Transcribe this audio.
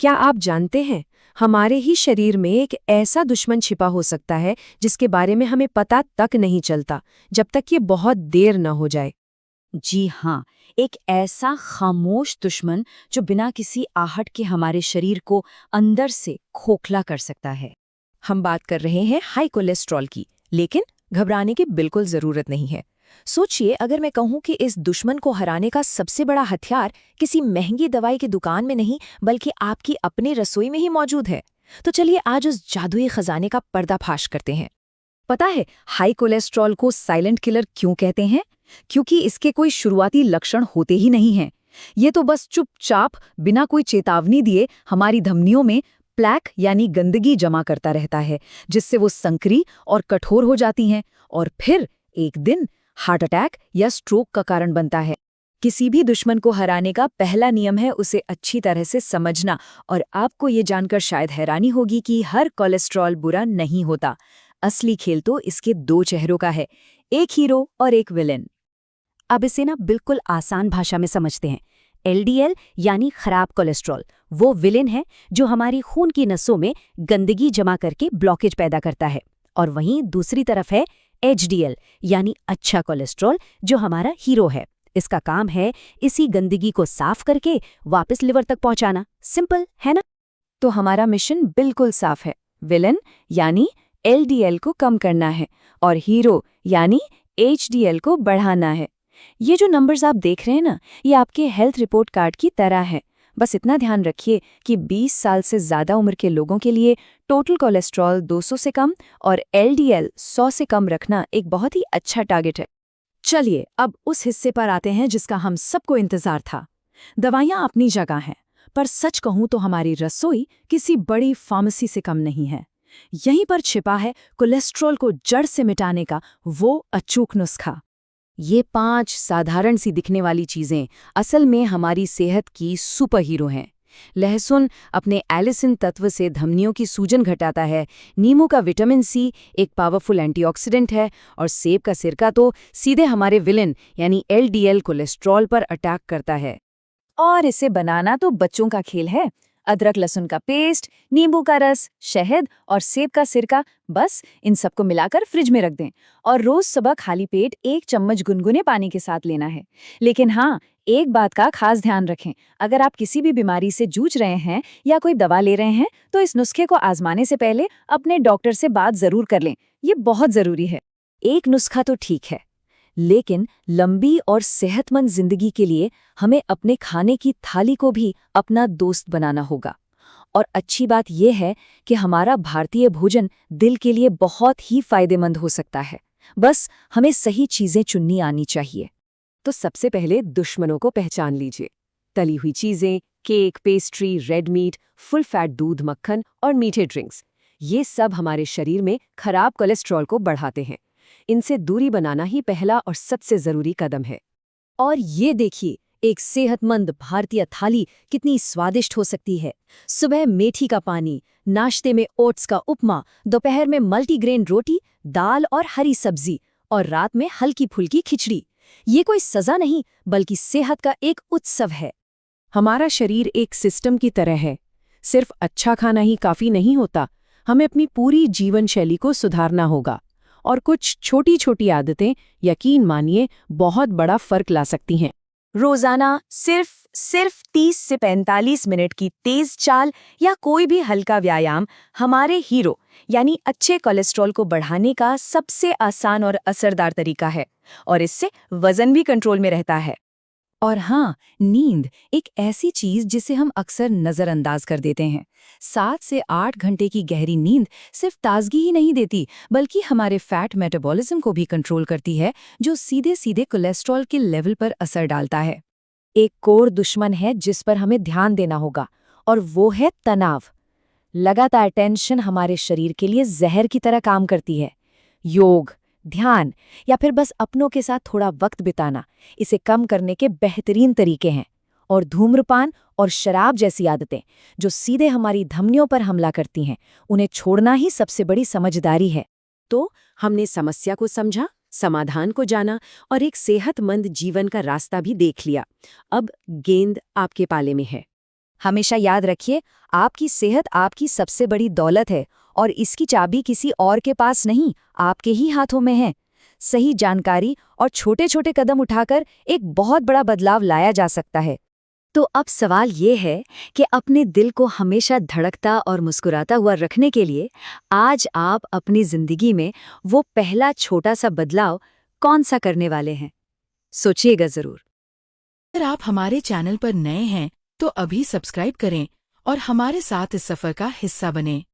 क्या आप जानते हैं, हमारे ही शरीर में एक ऐसा दुश्मन छिपा हो सकता है जिसके बारे में हमें पता तक नहीं चलता, जब तक ये बहुत देर न हो जाए। जी हाँ, एक ऐसा खामोश दुश्मन जो बिना किसी आहट के हमारे शरीर को अंदर से खोखला कर सकता है। हम बात कर रहे हैं हाई कोलेस्ट्रॉल की, लेकिन घबराने की बिल्कुल जरूरत नहीं है। सोचिए, अगर मैं कहूं कि इस दुश्मन को हराने का सबसे बड़ा हथियार किसी महंगी दवाई की दुकान में नहीं, बल्कि आपकी अपनी रसोई में ही मौजूद है, तो चलिए आज उस जादुई खजाने का पर्दाफाश करते हैं। पता है हाई कोलेस्ट्रॉल को साइलेंट किलर क्यों कहते हैं? क्योंकि इसके कोई शुरुआती लक्षण होते ही नहीं हैं। ये तो बस चुपचाप बिना कोई चेतावनी दिए हमारी धमनियों में प्लैक यानी गंदगी जमा करता रहता है, जिससे वो संकरी और कठोर हो जाती हैं और फिर एक दिन हार्ट अटैक या स्ट्रोक का कारण बनता है। किसी भी दुश्मन को हराने का पहला नियम है उसे अच्छी तरह से समझना। और आपको ये जानकर शायद हैरानी होगी कि हर कोलेस्ट्रॉल बुरा नहीं होता। असली खेल तो इसके दो चेहरों का है, एक हीरो और एक विलेन। अब इसे ना बिल्कुल आसान भाषा में समझते हैं। एलडीएल यानी खराब कोलेस्ट्रॉल वो विलेन है जो हमारी खून की नसों में गंदगी जमा करके ब्लॉकेज पैदा करता है, और वहीं दूसरी तरफ है एचडीएल यानी अच्छा कोलेस्ट्रॉल जो हमारा हीरो है। इसका काम है इसी गंदगी को साफ करके वापस लिवर तक पहुंचाना। सिंपल है ना? तो हमारा मिशन बिल्कुल साफ है। विलन यानी एलडीएल को कम करना है और हीरो यानी एचडीएल को बढ़ाना है। ये जो नंबर्स आप देख रहे हैं ना, ये आपके हेल्थ रिपोर्ट कार्ड की तरह है। बस इतना ध्यान रखिए कि 20 साल से ज़्यादा उम्र के लोगों के लिए टोटल कोलेस्ट्रॉल 200 से कम और एलडीएल 100 से कम रखना एक बहुत ही अच्छा टारगेट है। चलिए अब उस हिस्से पर आते हैं जिसका हम सबको इंतजार था। दवाइयाँ अपनी जगह हैं, पर सच कहूँ तो हमारी रसोई किसी बड़ी फार्मेसी से कम नहीं है। यहीं पर छिपा है कोलेस्ट्रॉल को जड़ से मिटाने का वो अचूक नुस्खा। ये 5 साधारण सी दिखने वाली चीज़ें असल में हमारी सेहत की सुपर हीरो हैं। लहसुन अपने एलिसिन तत्व से धमनियों की सूजन घटाता है, नींबू का विटामिन सी एक पावरफुल एंटीऑक्सीडेंट है, और सेब का सिरका तो सीधे हमारे विलेन यानी एलडीएल कोलेस्ट्रॉल पर अटैक करता है। और इसे बनाना तो बच्चों का खेल है। अदरक लहसुन का पेस्ट, नींबू का रस, शहद और सेब का सिरका, बस इन सबको मिलाकर फ्रिज में रख दें और रोज सुबह खाली पेट 1 चम्मच गुनगुने पानी के साथ लेना है। लेकिन हाँ, एक बात का खास ध्यान रखें, अगर आप किसी भी बीमारी से जूझ रहे हैं या कोई दवा ले रहे हैं तो इस नुस्खे को आजमाने से पहले अपने डॉक्टर से बात जरूर कर लें। ये बहुत जरूरी है। एक नुस्खा तो ठीक है, लेकिन लंबी और सेहतमंद जिंदगी के लिए हमें अपने खाने की थाली को भी अपना दोस्त बनाना होगा। और अच्छी बात यह है कि हमारा भारतीय भोजन दिल के लिए बहुत ही फायदेमंद हो सकता है। बस हमें सही चीजें चुननी आनी चाहिए। तो सबसे पहले दुश्मनों को पहचान लीजिए। तली हुई चीजें, cake, pastry, red meat, full fat दूध, मक्खन और मीठे ड्रिंक्स, ये सब हमारे शरीर में खराब कोलेस्ट्रॉल को बढ़ाते हैं। इनसे दूरी बनाना ही पहला और सबसे जरूरी कदम है। और ये देखिए, एक सेहतमंद भारतीय थाली कितनी स्वादिष्ट हो सकती है। सुबह मेथी का पानी, नाश्ते में ओट्स का उपमा, दोपहर में मल्टीग्रेन रोटी, दाल और हरी सब्जी, और रात में हल्की फुल्की खिचड़ी। ये कोई सजा नहीं, बल्कि सेहत का एक उत्सव है। हमारा शरीर एक सिस्टम की तरह है। सिर्फ अच्छा खाना ही काफी नहीं होता, हमें अपनी पूरी जीवन शैली को सुधारना होगा। और कुछ छोटी छोटी आदतें, यकीन मानिए, बहुत बड़ा फर्क ला सकती हैं। रोजाना सिर्फ 30 से 45 मिनट की तेज चाल या कोई भी हल्का व्यायाम हमारे हीरो यानी अच्छे कोलेस्ट्रॉल को बढ़ाने का सबसे आसान और असरदार तरीका है, और इससे वजन भी कंट्रोल में रहता है। और हाँ, नींद एक ऐसी चीज जिसे हम अक्सर नजरअंदाज कर देते हैं। 7 से 8 घंटे की गहरी नींद सिर्फ ताजगी ही नहीं देती, बल्कि हमारे फैट मेटाबॉलिज्म को भी कंट्रोल करती है, जो सीधे सीधे कोलेस्ट्रॉल के लेवल पर असर डालता है। एक कोर दुश्मन है जिस पर हमें ध्यान देना होगा, और वो है तनाव। लगातार टेंशन हमारे शरीर के लिए जहर की तरह काम करती है। योग, ध्यान या फिर बस अपनों के साथ थोड़ा वक्त बिताना इसे कम करने के बेहतरीन तरीके हैं। और धूम्रपान और शराब जैसी आदतें जो सीधे हमारी धमनियों पर हमला करती हैं, उन्हें छोड़ना ही सबसे बड़ी समझदारी है। तो हमने समस्या को समझा, समाधान को जाना और एक सेहतमंद जीवन का रास्ता भी देख लिया। अब गेंद आपके पाले में है। हमेशा याद रखिए, आपकी सेहत आपकी सबसे बड़ी दौलत है और इसकी चाबी किसी और के पास नहीं, आपके ही हाथों में है। सही जानकारी और छोटे-छोटे कदम उठाकर एक बहुत बड़ा बदलाव लाया जा सकता है। तो अब सवाल ये है कि अपने दिल को हमेशा धड़कता और मुस्कुराता हुआ रखने के लिए आज आप अपनी जिंदगी में वो पहला छोटा सा बदलाव कौन सा करने वाले हैं? सोचिएगा जरूर। अगर आप हमारे चैनल पर नए हैं तो अभी सब्सक्राइब करें और हमारे साथ इस सफर का हिस्सा बनें।